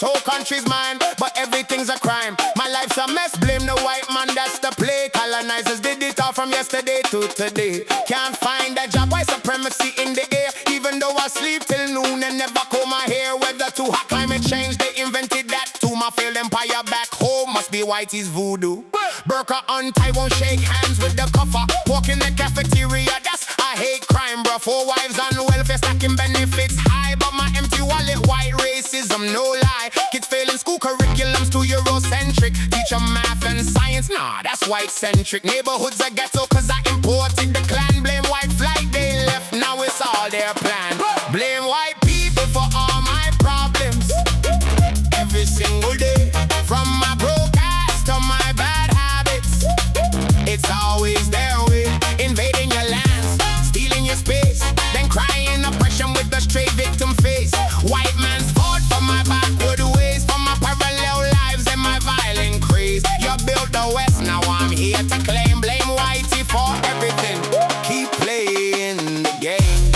whole country's mine, but everything's a crime. My life's a mess, blame the white man, that's the play. Colonizers did it all from yesterday to today. Can't find a job, white supremacy in the air. Even though I sleep till noon and never comb my hair. Weather too hot, climate change, they invented that too. My failed empire back home must be Whitey's voodoo. Burqa untie, won't shake hands with the kuffar. Walk in the cafeteria, that's I hate crime, bro. 4 wives on welfare, stacking benefits high, but my empty wallet, white racism, no lie. Kids failing school curriculums too Eurocentric. Teach them math and science, nah, that's white-centric. Neighborhoods a ghetto cause I imported the clan. Blame white flight, they left, now it's all their plan. Blame white people for all my problems. Every single day, from my broke ass to my bad habits, it's always their way. Invading your lands, stealing your space, then crying oppression with a straight victim face. White man's fault for my backward ways, for my parallel lives and my violent craze. You built the West, now I'm here to claim. Blame Whitey for everything. Keep playing the game.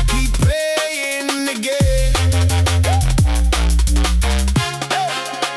Keep playing the game.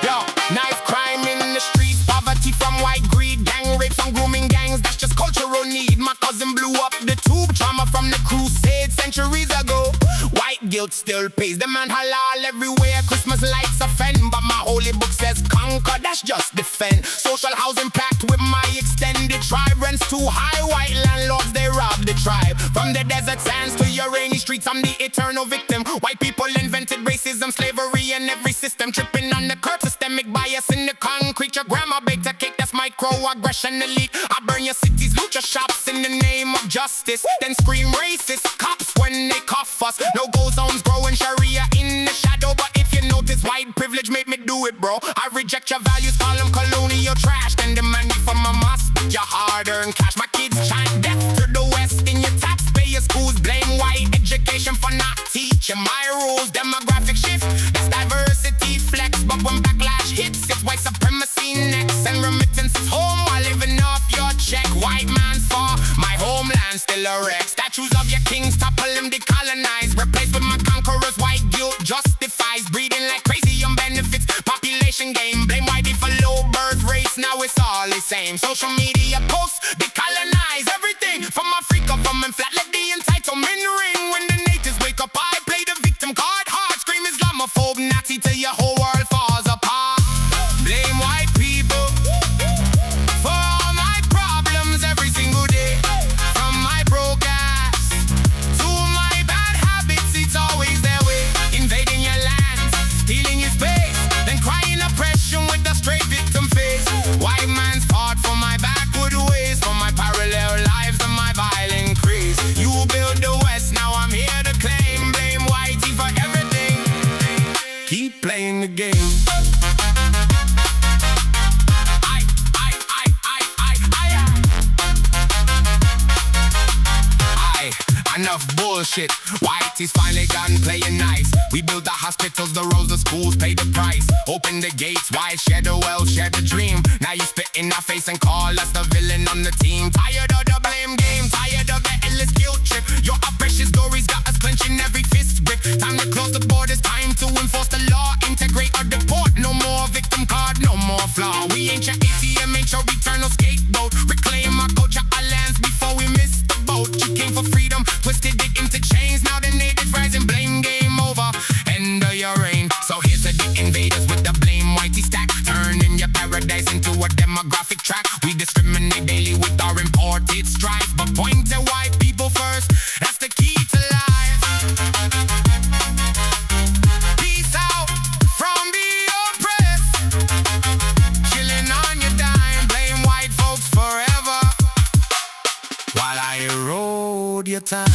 Yo, knife crime in the streets, poverty from white greed, gang rapes and grooming gangs, that's just cultural need. My cousin blew up the tube, trauma from the crusade centuries ago. White guilt still pays, the man halal everywhere. Christmas lights offend, but my holy book says conquer, that's just defend. Social housing packed with my extended tribe. Rents too high, white landlords, they rob the tribe. From the desert sands to your rainy streets, I'm the eternal victim. White people invented racism, slavery, and every system. Tripping on the curb, systemic bias in the concrete. Your grandma baked a cake, that's microaggression elite. I burn your cities, loot your shops in the name of justice, then scream racist cops when they cuff us. No-go zones growing Sharia in the shadow, but if you notice, white privilege made me do it, bro. I reject your values, call them colonial trash, then demand me for my must with your hard-earned cash. My kids chant death to the West in your taxpayer schools. Blame white education for not teaching my rules. Demographic shift, that's diversity flex, but when backlash hits, it's white supremacy next. And remittances home while living off your check. White man's for my homeland still a wreck. Statues of your kings topple them, decolonize, replaced with my conquerors. White guilt justifies breeding like crazy on benefits. Population game, blame Whitey for low birth rates, now it's all the same. Social media posts, decolonize everything from Africa, from and flat, let the entitlement ring. When the natives wake up, I play the victim card hard, scream Islamophobe, Nazi till your whole world falls apart. Blame white people for all my problems every single day. From my broke ass to my bad habits, it's always their way. Invading your lands, stealing your space, then crying oppression with a straight victim face. White man's fought for my backward ways, for my parallel lives and my violent craze. You build the West, now I'm here to claim. Blame Whitey for everything. Keep playing the game. Enough bullshit, Whitey's finally gotten playing nice. We built the hospitals, the roads, the schools, pay the price. Open the gates wide, share the wealth, share the dream. Now you spit in our face and call us the villain on the team. Tired of the blame game, tired of the endless guilt trip. Your oppression stories got us clenching every fist grip. Time to close the borders, time to enforce the law. Integrate or deport, no more victim card, no more flaw. We ain't your ATM, ain't your eternal scapegoat. Reclaim our culture, our lands before we miss the boat. You came for freedom, twisted it into chains, now the natives rising, blame game over, end of your reign. So here's to the invaders with the blame Whitey stack, turning your paradise into a demographic track. We discriminate daily with our imported strife, but point to white people first, that's the key to life. Peace out from the oppressed, chilling on your dime, blame white folks forever, while I erode your time.